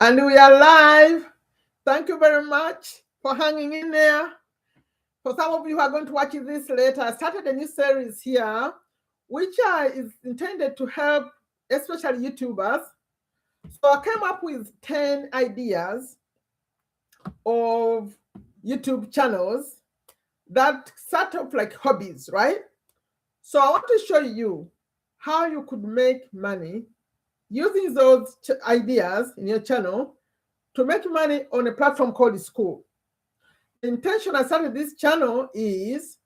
And we are live. Thank you very much for hanging in there. For some of you who are going to watch this later, I started a new series here, which is intended to help, especially YouTubers. So I came up with 10 ideas of YouTube channels that start off like hobbies, right? So I want to show you how you could make money using those ideas in your channel to make money on a platform called Skool. The intention I started this channel is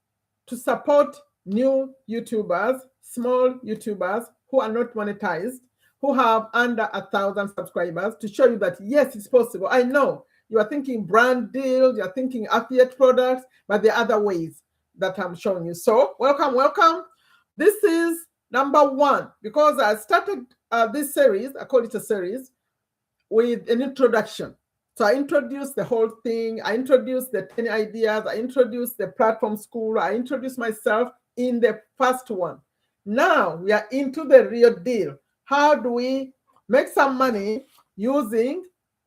to support new YouTubers, small YouTubers who are not monetized, who have under 1,000 subscribers, to show you that yes, it's possible. I know you are thinking brand deals, you're thinking affiliate products, but there are other ways that I'm showing you. So welcome, welcome. This is number one, because I started this series, I call it a series, with an introduction. So I introduced the whole thing. I introduced the 10 ideas. I introduced the platform Skool. I introduced myself in the first one. Now we are into the real deal. How do we make some money using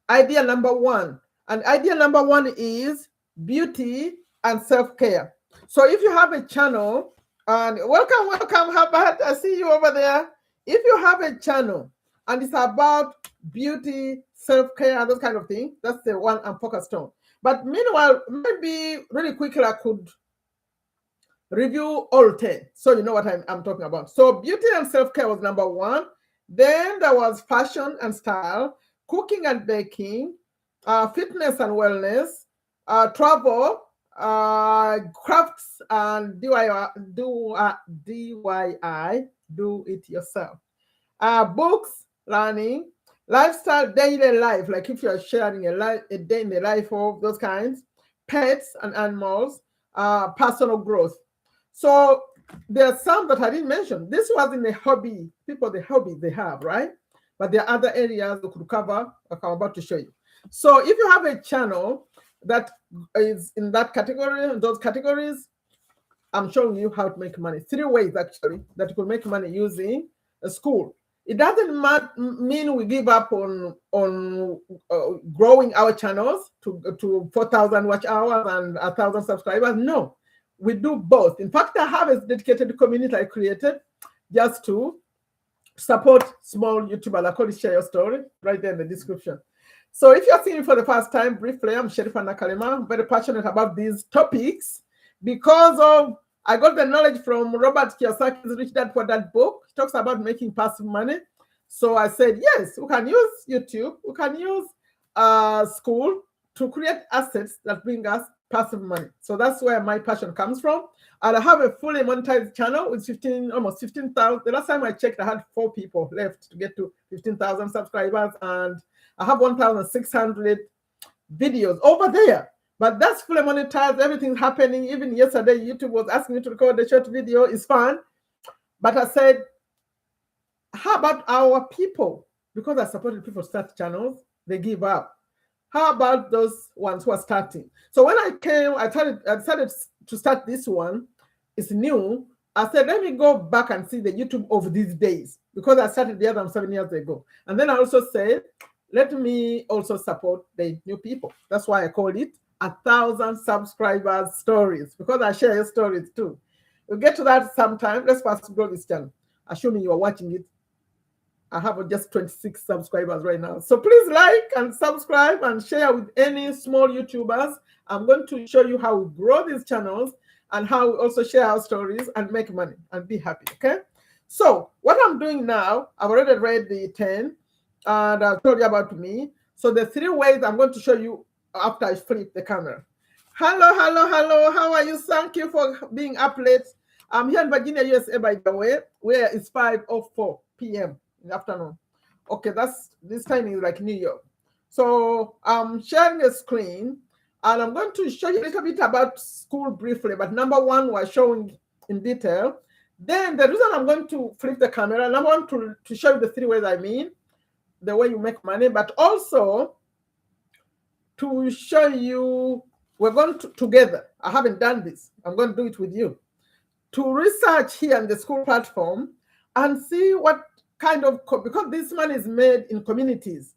idea number one? And idea number one is beauty and self-care. So if you have a channel, and welcome, Herbert, I see you over there. If you have a channel and it's about beauty, self-care, and those kind of things, that's the one I'm focused on. But meanwhile, maybe really quickly I could review all 10, so you know what I'm talking about. So beauty and self-care was number one. Then there was fashion and style, cooking and baking, fitness and wellness, travel, crafts and DIY, do it yourself, books, learning, lifestyle, daily life, like if you're sharing a day in the life of those kinds, pets and animals, personal growth. So there are some that I didn't mention. This was in the hobby, the hobby they have, right? But there are other areas we could cover, like I'm about to show you. So if you have a channel that is in that category, in those categories, I'm showing you how to make money. 3 ways actually that you could make money using a Skool. It doesn't mean we give up on growing our channels to 4,000 watch hours and 1,000 subscribers. No, we do both. In fact, I have a dedicated community I created just to support small YouTubers. I call it Share Your Story, right there in the description. So if you're seeing me for the first time, briefly, I'm Sherifa Nakalema. I'm very passionate about these topics because of I got the knowledge from Robert Kiyosaki's Rich Dad Poor Dad book. He talks about making passive money. So I said, yes, we can use YouTube, we can use Skool to create assets that bring us passive money. So that's where my passion comes from. And I have a fully monetized channel with almost 15,000. The last time I checked, I had 4 people left to get to 15,000 subscribers. And I have 1,600 videos over there. But that's fully monetized. Everything's happening. Even yesterday, YouTube was asking me to record a short video. It's fun. But I said, how about our people? Because I supported people start channels, they give up. How about those ones who are starting? So when I came, I decided to start this one. It's new. I said, let me go back and see the YouTube of these days, because I started the other 7 years ago. And then I also said, let me also support the new people. That's why I called it 1,000 subscribers stories, because I share your stories too. We'll get to that sometime. Let's first grow this channel. Assuming you are watching it. I have just 26 subscribers right now. So please like and subscribe and share with any small YouTubers. I'm going to show you how we grow these channels and how we also share our stories and make money and be happy, okay? So what I'm doing now, I've already read the 10 and I've told you about me. So the 3 ways I'm going to show you after I flip the camera. Hello. How are you? Thank you for being up late. I'm here in Virginia, USA, by the way, where it's 5:04 p.m. in the afternoon. Okay, this time is like New York. So I'm sharing a screen and I'm going to show you a little bit about Skool briefly, but number one was showing in detail. Then the reason I'm going to flip the camera, number one, to show you the 3 ways I mean, the way you make money, but also to show you, we're going to together. I haven't done this. I'm going to do it with you. To research here on the Skool platform and see what kind of, because this money is made in communities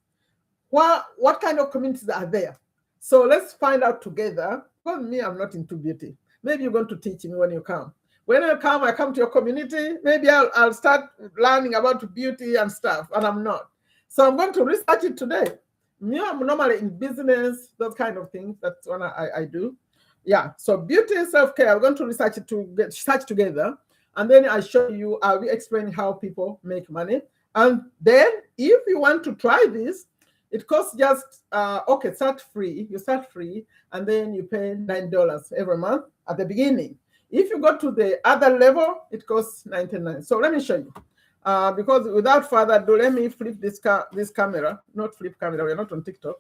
what kind of communities are there? So let's find out together. Because me, I'm not into beauty. Maybe you're going to teach me when you come. When I come to your community. Maybe I'll start learning about beauty and stuff, and I'm not. So I'm going to research it today. Me, I'm normally in business, those kind of things. That's what I do. Yeah. So beauty and self-care. I'm going to research it search together, and then I show you. I'll be explaining how people make money. And then, if you want to try this, it costs just okay. Start free. You start free, and then you pay $9 every month at the beginning. If you go to the other level, it costs 99. So let me show you. Because without further ado, let me flip this camera. Not flip camera. We're not on TikTok.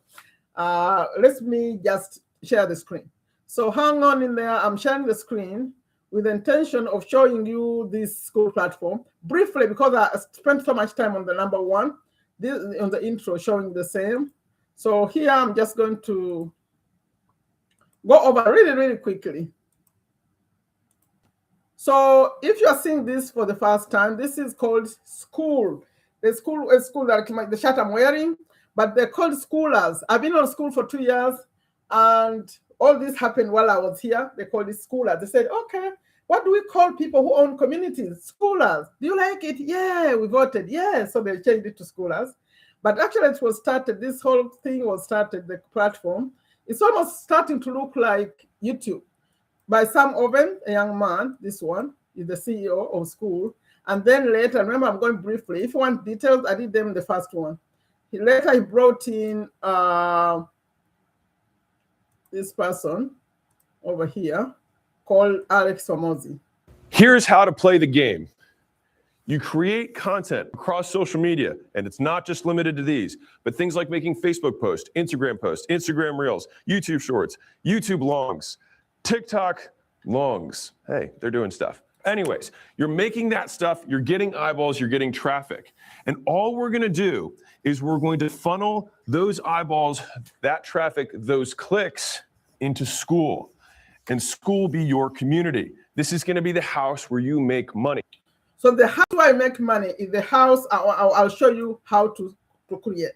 Let me just share the screen. So hang on in there. I'm sharing the screen with the intention of showing you this Skool platform briefly, because I spent so much time on the number one, on the intro, showing the same. So here I'm just going to go over really quickly. So if you are seeing this for the first time, this is called Skool. The Skool is school that the shirt I'm wearing, but they're called Skoolers. I've been on Skool for 2 years, and all this happened while I was here. They called it Skoolers. They said, okay, what do we call people who own communities? Skoolers. Do you like it? Yeah, we voted. Yeah, so they changed it to Skoolers. But actually it was started, this whole thing was started, the platform. It's almost starting to look like YouTube. By Sam Oven, a young man. This one is the CEO of Skool. And then later, remember, I'm going briefly. If you want details, I did them in the first one. Later, he brought in this person over here called Alex Somozi. Here's how to play the game. You create content across social media, and it's not just limited to these, but things like making Facebook posts, Instagram Reels, YouTube Shorts, YouTube Longs, TikTok Longs. Hey, they're doing stuff. Anyways, you're making that stuff, you're getting eyeballs, you're getting traffic. And all we're gonna do is we're going to funnel those eyeballs, that traffic, those clicks into Skool. And Skool will be your community. This is gonna be the house where you make money. So the house where I make money is the house I'll show you how to create.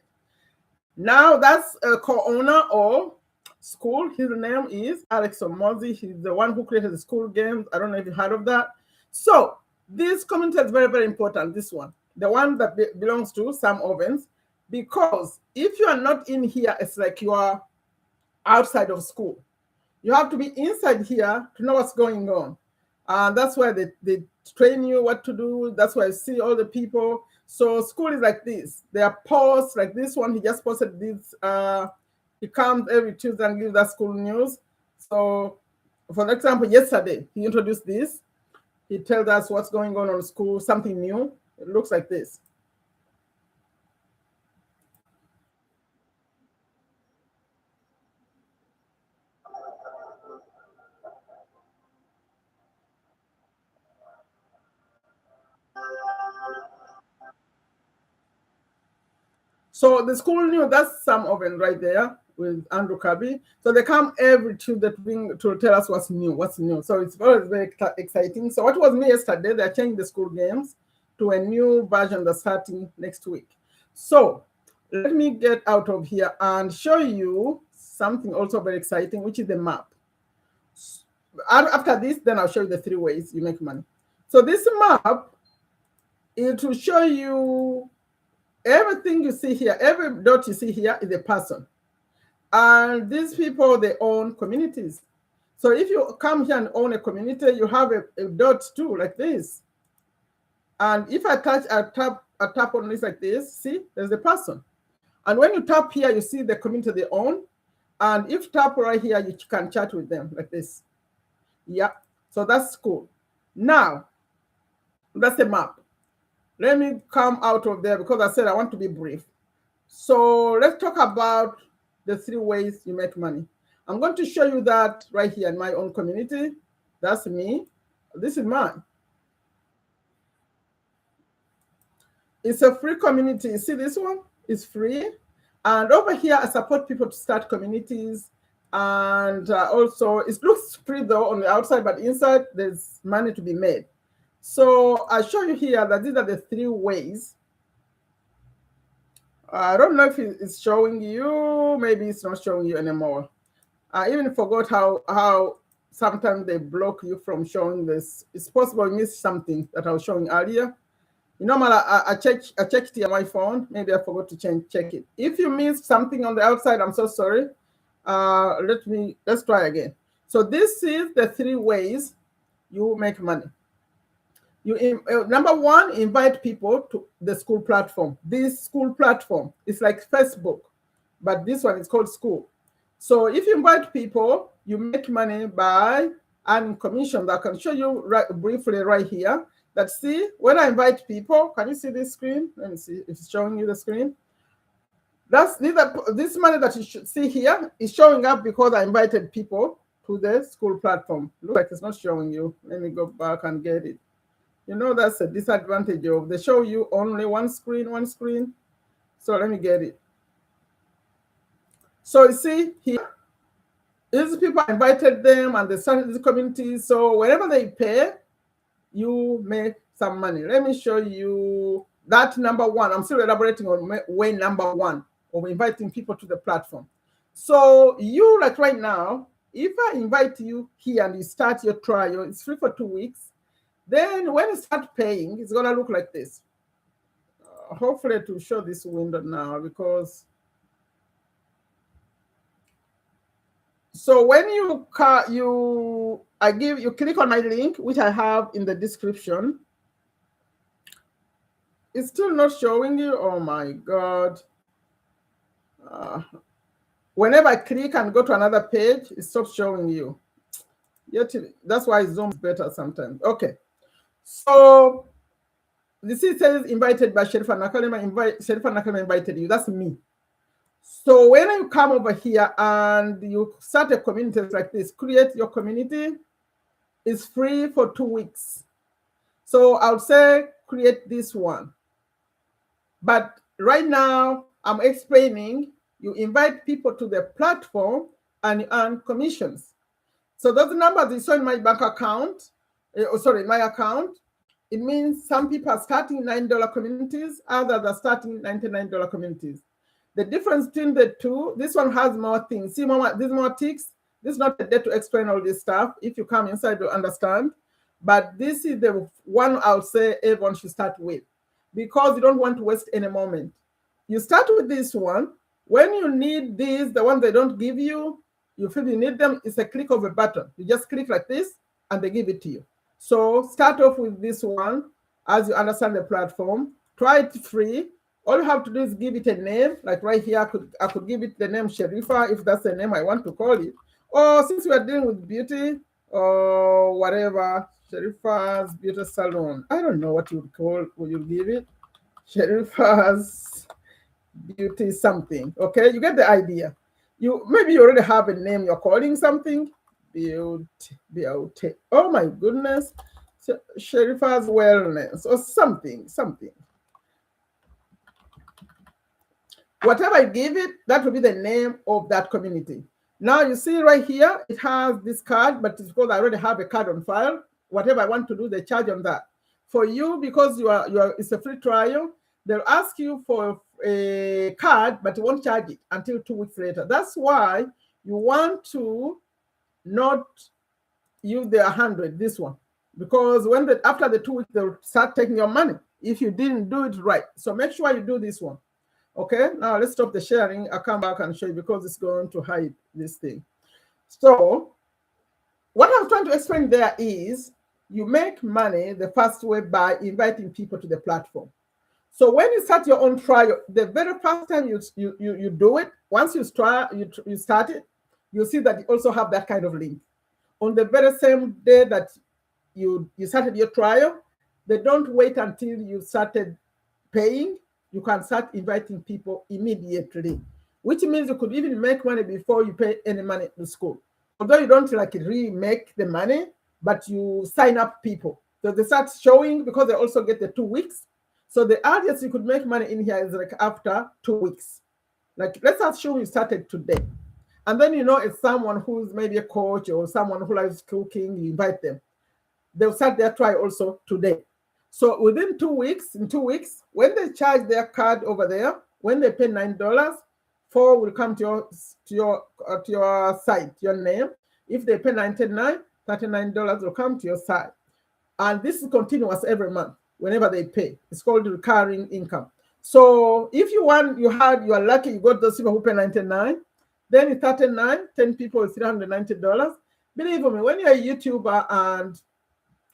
Now that's a co-owner of Skool. His name is Alex Somozi. He's the one who created the Skool games. I don't know if you heard of that. So this community is very important, this one. The one that belongs to Sam Ovens. Because if you are not in here, it's like you are outside of Skool. You have to be inside here to know what's going on. That's why they train you what to do. That's why I see all the people. So Skool is like this. There are posts like this one. He just posted this. He comes every Tuesday and gives us Skool news. So, for example, yesterday, he introduced this. He tells us what's going on Skool, something new. It looks like this. So the Skool news, that's Sam Oven right there with Andrew Kirby. So they come every Tuesday to tell us what's new. So it's always very exciting. So what was new yesterday, they're changing the Skool games to a new version that's starting next week. So let me get out of here and show you something also very exciting, which is the map. After this, then I'll show you the 3 ways you make money. So this map, it will show you everything you see here. Every dot you see here is a person. And these people, they own communities. So if you come here and own a community, you have a dot too, like this. And if I tap on this like this, see, there's the person. And when you tap here, you see the community they own. And if you tap right here, you can chat with them like this. Yeah, so that's cool. Now, that's the map. Let me come out of there because I said I want to be brief. So let's talk about the 3 ways you make money. I'm going to show you that right here in my own community. That's me. This is mine. It's a free community. You see this one? It's free. And over here, I support people to start communities. And also, it looks free though on the outside, but inside there's money to be made. So I'll show you here that these are the 3 ways. I don't know if it's showing you. Maybe it's not showing you anymore. I even forgot how sometimes they block you from showing this. It's possible you missed something that I was showing earlier. Normally, I checked it on my phone. Maybe I forgot to check it. If you missed something on the outside, I'm so sorry. Let's try again. So this is the 3 ways you make money. Number one, invite people to the Skool platform. This Skool platform is like Facebook, but this one is called Skool. So if you invite people, you make money by earning commissions. I can show you briefly right here. That see, when I invite people, can you see this screen? Let me see if it's showing you the screen. This money that you should see here is showing up because I invited people to the Skool platform. Looks like it's not showing you. Let me go back and get it. That's a disadvantage of they show you only one screen. So let me get it. So you see here, these people, I invited them and they started this community. So whenever they pay, you make some money. Let me show you that number one. I'm still elaborating on way number one of inviting people to the platform. So you, like right now, if I invite you here and you start your trial, it's free for 2 weeks. Then when you start paying, it's gonna look like this. Hopefully to show this window now, because so when you click on my link, which I have in the description. It's still not showing you. Oh my God. Whenever I click and go to another page, it stops showing you. That's why Zoom is better sometimes. Okay. So this is says invited by Sherifa Nakalema. Sherifa Nakalema invited you. That's me. So when you come over here and you start a community like this, create your community, it's free for 2 weeks. So I'll say create this one. But right now I'm explaining you invite people to the platform and you earn commissions. So those numbers you saw in my bank account, my account, it means some people are starting $9 communities, others are starting $99 communities. The difference between the two, this one has more things. See, this more ticks. This is not a day to explain all this stuff. If you come inside, you understand. But this is the one I'll say everyone should start with, because you don't want to waste any moment. You start with this one. When you need these, the ones they don't give you, you feel you need them, it's a click of a button. You just click like this and they give it to you. So start off with this one as you understand the platform. Try it free. All you have to do is give it a name. Like right here, I could give it the name Sherifa, if that's the name I want to call it. Or since we are dealing with beauty or whatever, Sherifa's Beauty Salon. I don't know what you give it. Sherifa's Beauty something. Okay, you get the idea. Maybe you already have a name you're calling something. Beauty. Oh my goodness. Sherifa's Wellness or something. Whatever I give it, that will be the name of that community. Now you see right here, it has this card, but it's because I already have a card on file. Whatever I want to do, they charge on that. For you, because it's a free trial, they'll ask you for a card, but you won't charge it until 2 weeks later. That's why you want to not use the 100, this one, because after the 2 weeks, they'll start taking your money if you didn't do it right. So make sure you do this one. Okay, now let's stop the sharing. I'll come back and show you because it's going to hide this thing. So what I'm trying to explain there is you make money the first way by inviting people to the platform. So when you start your own trial, the very first time you do it, once you start it, you'll see that you also have that kind of link. On the very same day that you started your trial, they don't wait until you started paying. You can start inviting people immediately, which means you could even make money before you pay any money to school. Although you don't really make the money, but you sign up people. So they start showing because they also get the 2 weeks. So the earliest you could make money in here is like after 2 weeks. Like let's assume you started today. And then it's someone who's maybe a coach or someone who likes cooking, you invite them. They'll start their trial also today. So within 2 weeks, when they charge their card over there, When they pay $9, 4 will come to your site, your name. If they pay $99, $39 will come to your site. And this is continuous every month whenever they pay. It's called recurring income. So if you are lucky, you got those people who pay $99, then it's $39, 10 people is $390. Believe me, when you're a YouTuber and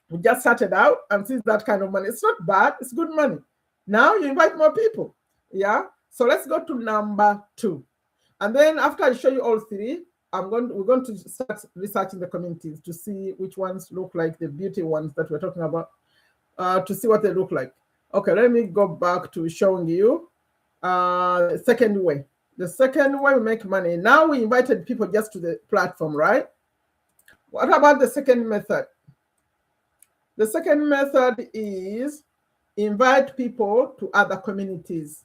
you just started out and see that kind of money, it's not bad, it's good money. Now you invite more people. Yeah. So let's go to number 2. And then after I show you all 3, we're going to start researching the communities to see which ones look like the beauty ones that we're talking about, to see what they look like. Okay, let me go back to showing you the second way. The second way we make money. Now we invited people just to the platform, right? What about the second method? The second method is invite people to other communities.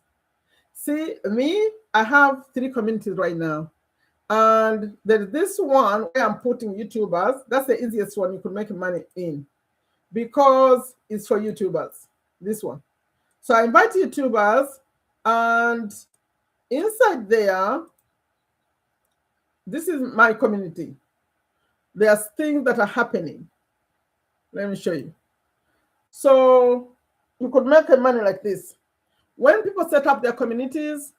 See, me, I have 3 communities right now. And there's this one where I'm putting YouTubers. That's the easiest one you could make money in because it's for YouTubers, this one. So I invite YouTubers, and inside there, this is my community. There's things that are happening. Let me show you. So you could make money like this. When people set up their communities,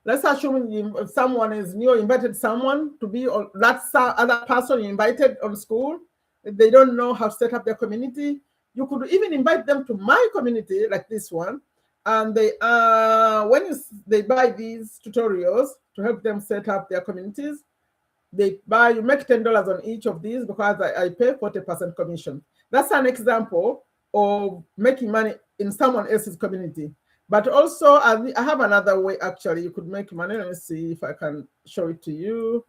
let's assume someone is new, invited someone to be on that other person you invited on Skool. If they don't know how to set up their community, you could even invite them to my community like this one. And they they buy these tutorials to help them set up their communities. You make $10 on each of these because I pay 40% commission. That's an example of making money in someone else's community. But also, I have another way, actually, you could make money. Let me see if I can show it to you.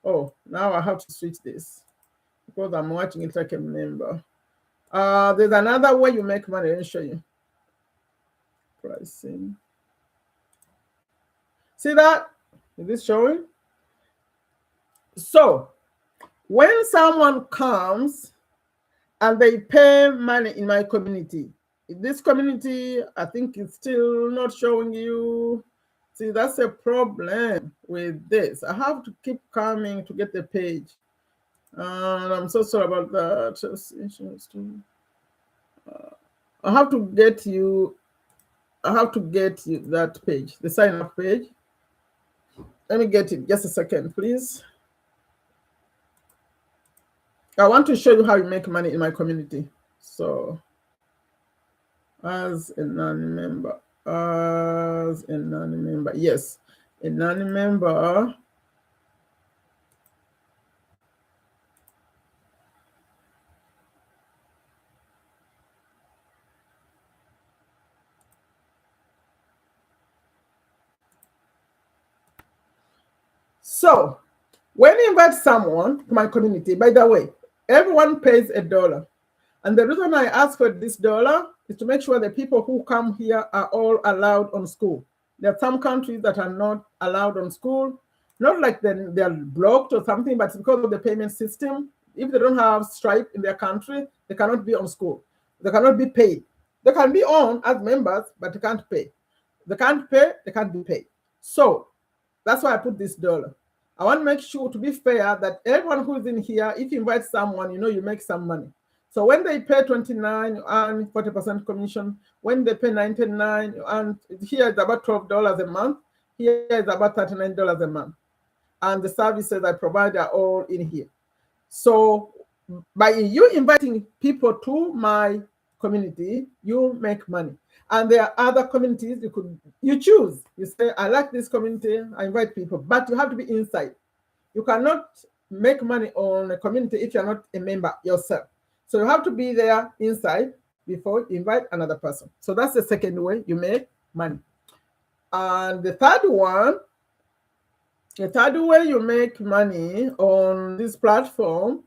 Oh, now I have to switch this because I'm watching it like a member. There's another way you make money. Let me show you. Pricing. See that? Is this showing? So, when someone comes and they pay money in my community, this community, I think it's still not showing you. See, that's a problem with this. I have to keep coming to get the page. And I'm so sorry about that. I have to get you that page, the sign up page. Let me get it. Just a second, please. I want to show you how you make money in my community. So, as a non-member, yes, a non-member. So, when you invite someone to my community, by the way, everyone pays $1. And the reason I ask for this $1 is to make sure the people who come here are all allowed on Skool. There are some countries that are not allowed on Skool, not like they're blocked or something, but because of the payment system. If they don't have Stripe in their country, they cannot be on Skool. They cannot be paid. They can be on as members, but they can't pay. They can't pay, they can't be paid. So that's why I put this $1. I want to make sure, to be fair, that everyone who's in here, if you invite someone, you make some money. So when they pay $29, you earn 40% commission. When they pay $99, you earn, here is about $12 a month. Here is about $39 a month. And the services I provide are all in here. So by you inviting people to my community, you make money. And there are other communities you choose. You say, I like this community, I invite people, but you have to be inside. You cannot make money on a community if you're not a member yourself. So you have to be there inside before you invite another person. So that's the second way you make money. And the third way you make money on this platform,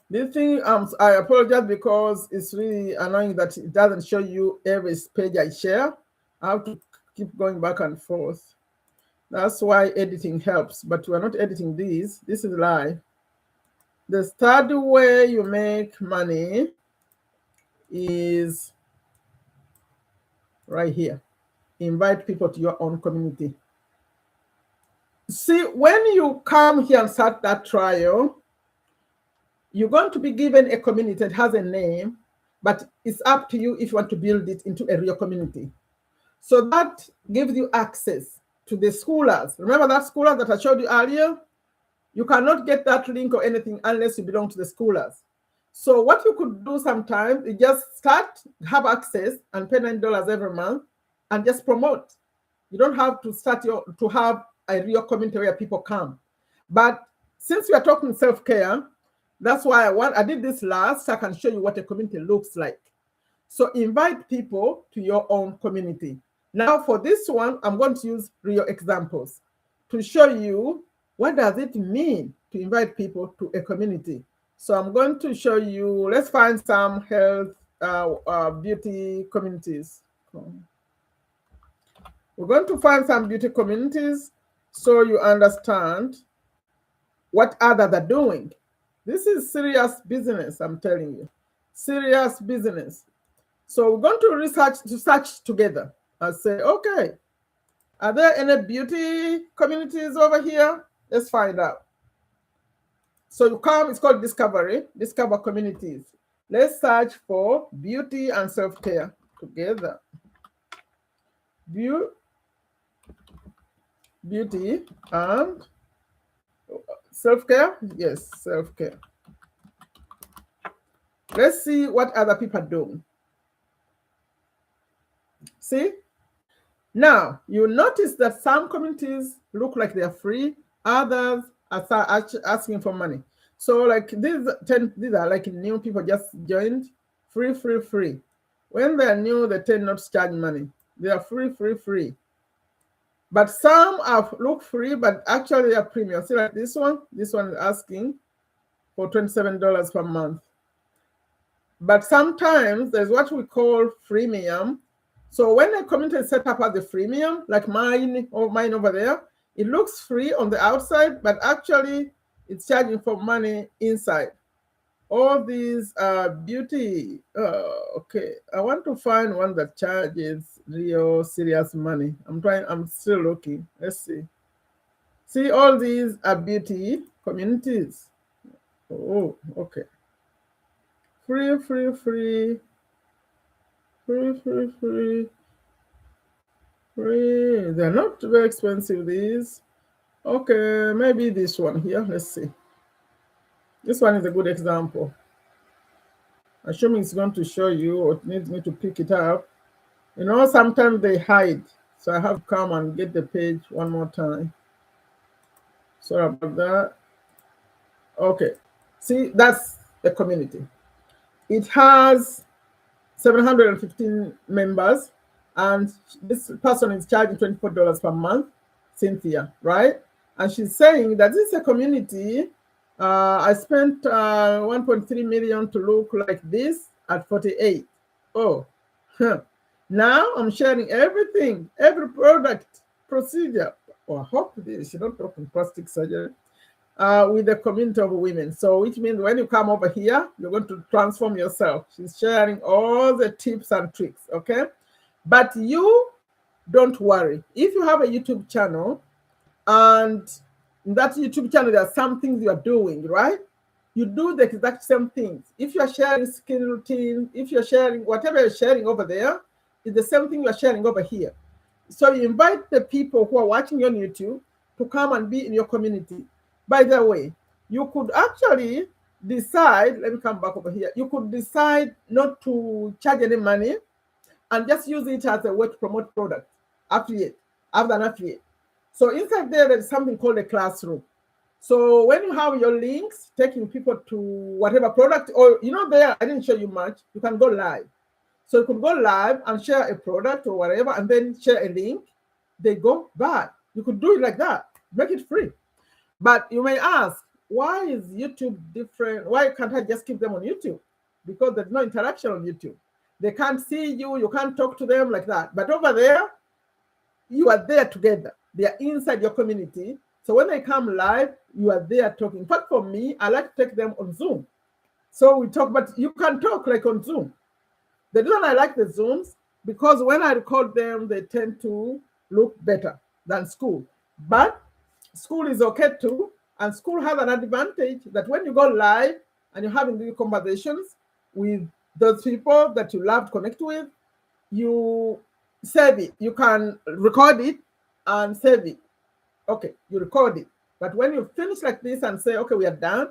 this thing, I apologize because it's really annoying that it doesn't show you every page I share. I have to keep going back and forth. That's why editing helps, but we're not editing these. This is live. The third way you make money is right here. invite people to your own community. See, when you come here and start that trial, you're going to be given a community that has a name, but it's up to you if you want to build it into a real community. So that gives you access to the schoolers. Remember that schoolers that I showed you earlier? You cannot get that link or anything unless you belong to the schoolers. So what you could do sometimes is just have access and pay $9 every month and just promote. You don't have to to have a real community where people come. But since we are talking self-care, that's why I did this last, so I can show you what a community looks like. So invite people to your own community. Now for this one, I'm going to use real examples to show you what does it mean to invite people to a community. So I'm going to show you, let's find some health, beauty communities. We're going to find some beauty communities so you understand what others are doing. This is serious business, I'm telling you. Serious business. So we're going to search together and say, okay, are there any beauty communities over here? Let's find out. So you come, it's called discover communities. Let's search for beauty and self-care together. Beauty and self-care? Yes, self-care. Let's see what other people are doing. See? Now, you notice that some communities look like they're free, others are asking for money. So like these are like new people just joined, free. When they're new, they tend not to charge money. They are free. But some look free, but actually they are premium. See like this one is asking for $27 per month. But sometimes there's what we call freemium. So when a community is set up as a freemium, like mine over there, it looks free on the outside, but actually it's charging for money inside. All these beauty. Okay, I want to find one that charges real serious money. I'm still looking. Let's see. See, all these are beauty communities. Oh, okay. Free. They're not very expensive, these. Okay, maybe this one here. Let's see. This one is a good example. Assuming it's going to show you or it needs me to pick it up. You know, sometimes they hide. So I have to come and get the page one more time. Sorry about that. Okay. See, that's the community. It has 715 members, and this person is charging $24 per month, Cynthia, right? And she's saying that this is a community. I spent 1.3 million to look like this at 48. Oh, now I'm sharing everything, every product, procedure. Oh, I hope she don't talk in plastic surgery. With the community of women. So which means when you come over here, you're going to transform yourself. She's sharing all the tips and tricks, okay? But you don't worry. If you have a YouTube channel and in that YouTube channel, there are some things you are doing, right? You do the exact same things. If you're sharing skin routine, if you're sharing, whatever you're sharing over there, is the same thing you're sharing over here. So you invite the people who are watching on YouTube to come and be in your community. By the way, you could actually decide, let me come back over here. You could decide not to charge any money and just use it as a way to promote product, affiliate, after an affiliate. So inside there is something called a classroom. So when you have your links, taking people to whatever product, or there, I didn't show you much, you can go live. So you could go live and share a product or whatever, and then share a link. They go back. You could do it like that, make it free. But you may ask, why is YouTube different? Why can't I just keep them on YouTube? Because there's no interaction on YouTube. They can't see you, you can't talk to them like that. But over there, you are there together. They are inside your community. So when they come live, you are there talking. In fact, for me, I like to take them on Zoom. So we talk, but you can talk like on Zoom. The reason I like the Zooms, because when I record them, they tend to look better than Skool. But Skool is okay too, and Skool has an advantage that when you go live and you're having these conversations with those people that you love to connect with, you save it. You can record it and save it. Okay, you record it. But when you finish like this and say, okay, we are done,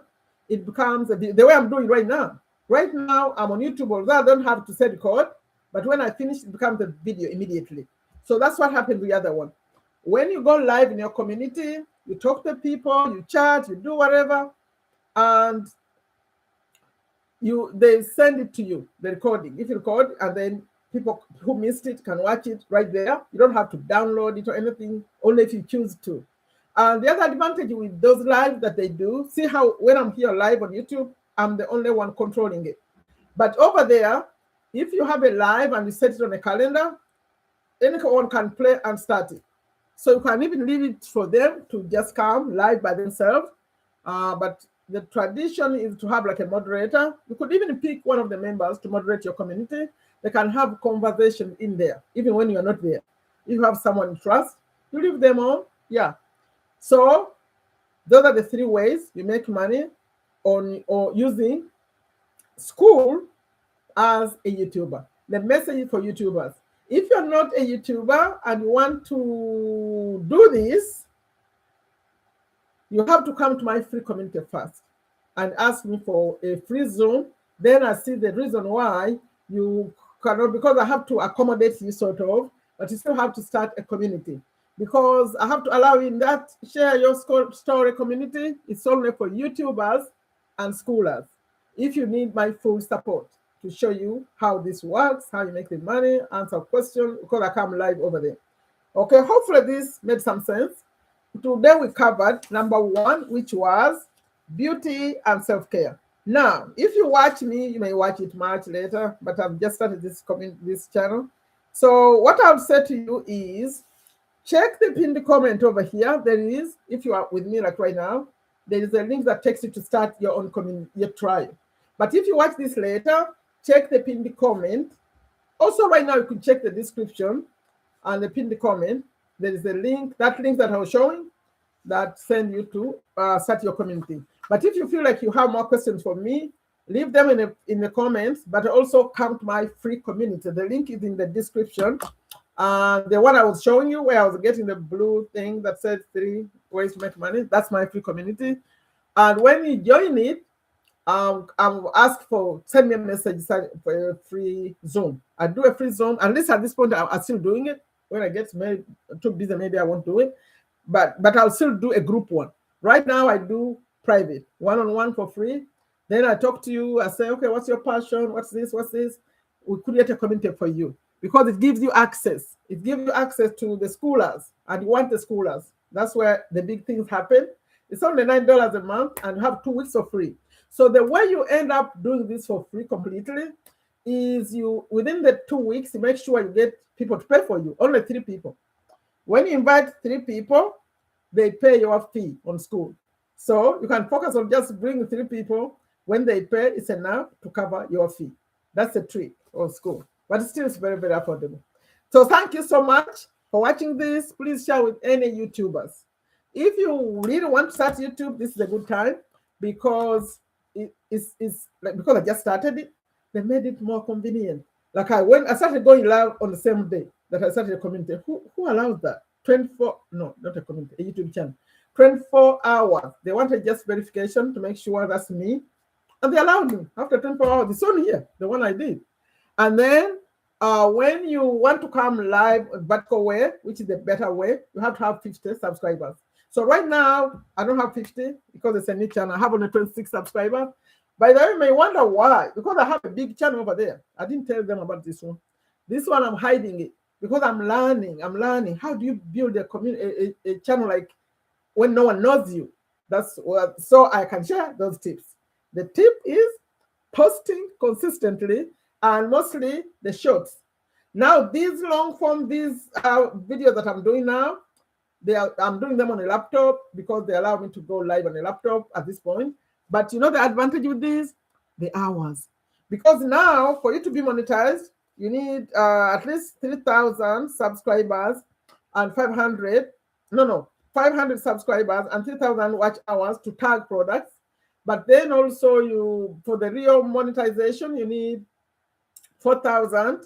it becomes the way I'm doing right now. Right now, I'm on YouTube, although I don't have to say record, but when I finish, it becomes a video immediately. So that's what happened with the other one. When you go live in your community, you talk to people, you chat, you do whatever, and they send it to you, the recording. If you record, and then people who missed it can watch it right there. You don't have to download it or anything, only if you choose to. And the other advantage with those live that they do, see how when I'm here live on YouTube, I'm the only one controlling it. But over there, if you have a live and you set it on a calendar, anyone can play and start it. So you can even leave it for them to just come live by themselves. But the tradition is to have like a moderator. You could even pick one of the members to moderate your community. They can have conversation in there, even when you're not there. If you have someone you trust, you leave them on. Yeah. So those are the three ways you make money on or using Skool as a YouTuber. The message for YouTubers. If you're not a YouTuber and you want to do this, you have to come to my free community first and ask me for a free Zoom. Then I see the reason why you cannot, because I have to accommodate you sort of, but you still have to start a community. Because I have to allow you in that share your story community. It's only for YouTubers and schoolers. If you need my full support to show you how this works, how you make the money, answer questions, because I come live over there. Okay, hopefully this made some sense. Today we covered number 1, which was beauty and self-care. Now, if you watch me, you may watch it much later, but I've just started this channel. So what I'll say to you is, check the pinned comment over here. There is, if you are with me like right now, there is a link that takes you to start your own community, your trial. But if you watch this later, check the pinned comment. Also right now, you can check the description and the pinned comment. There is a link, that link that I was showing, that send you to start your community. But if you feel like you have more questions for me, leave them in the comments, but also come to my free community. The link is in the description. The one I was showing you where I was getting the blue thing that said 3 ways to make money, that's my free community. And when you join it, I'll ask for, send me a message for a free Zoom. I do a free Zoom, at least at this point, I'm still doing it. When I get too busy, maybe I won't do it. But I'll still do a group one. Right now, I do private, one-on-one for free. Then I talk to you, I say, okay, what's your passion? What's this? What's this? We create a community for you because it gives you access. It gives you access to the schoolers, and you want the schoolers. That's where the big things happen. It's only $9 a month, and you have 2 weeks for free. So the way you end up doing this for free completely is you, within the 2 weeks, you make sure you get people to pay for you, only 3 people. When you invite 3 people, they pay your fee on Skool. So you can focus on just bringing 3 people. When they pay, it's enough to cover your fee. That's the trick of Skool. But it still is very, very affordable. So thank you so much for watching this. Please share with any YouTubers. If you really want to start YouTube, this is a good time because it's like, because I just started it, they made it more convenient. Like when I started going live on the same day that I started a community, who allows that? 24, no, not a community, a YouTube channel. 24 hours. They wanted just verification to make sure that's me. And they allowed me after 24 hours. It's on here, the one I did. And then when you want to come live vertical way, which is the better way, you have to have 50 subscribers. So right now, I don't have 50 because it's a new channel. I have only 26 subscribers. By the way, you may wonder why. Because I have a big channel over there. I didn't tell them about this one. This one, I'm hiding it because I'm learning. I'm how do you build a community, a channel like when no one knows you. That's what, so I can share those tips. The tip is posting consistently and mostly the shorts. Now, these long form, these videos that I'm doing now, I'm doing them on a laptop because they allow me to go live on a laptop at this point. But you know the advantage with these? The hours. Because now, for you to be monetized, You need at least 3,000 subscribers and 500 subscribers and 3,000 watch hours to tag products. But then also for the real monetization, you need 4,000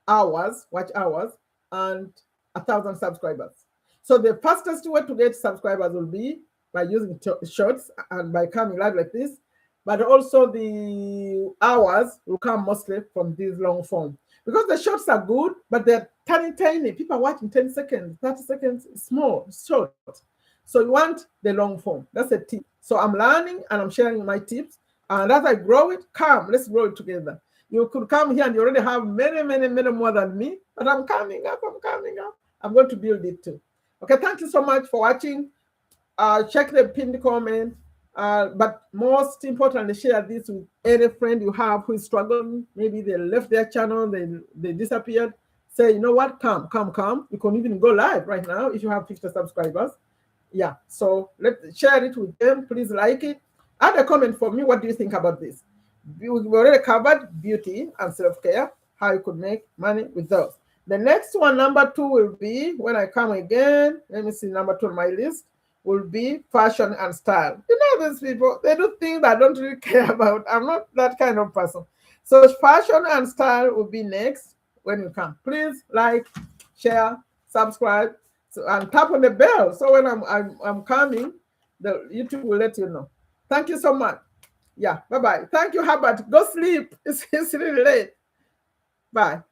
hours, watch hours, and 1,000 subscribers. So the fastest way to get subscribers will be by using shorts and by coming live like this. But also the hours will come mostly from this long form. Because the shorts are good, but they're tiny. People are watching 10 seconds, 30 seconds, small, short. So you want the long form. That's a tip. So I'm learning and I'm sharing my tips. And as I grow it, let's grow it together. You could come here and you already have many more than me, but I'm coming up. I'm going to build it too. Okay, thank you so much for watching. Check the pinned comment. But most importantly, share this with any friend you have who is struggling. Maybe they left their channel, they disappeared. Say, you know what? Come. You can even go live right now if you have 50 subscribers. Yeah, so let's share it with them. Please like it. Add a comment for me. What do you think about this? We already covered beauty and self-care, how you could make money with those. The next one, number 2, will be when I come again. Let me see, number 2 on my list will be fashion and style. You know, these people, they do things I don't really care about. I'm not that kind of person. So fashion and style will be next when you come. Please like, share, subscribe, and tap on the bell. So when I'm coming, the YouTube will let you know. Thank you so much. Yeah, bye-bye. Thank you, Herbert. Go sleep. It's really late. Bye.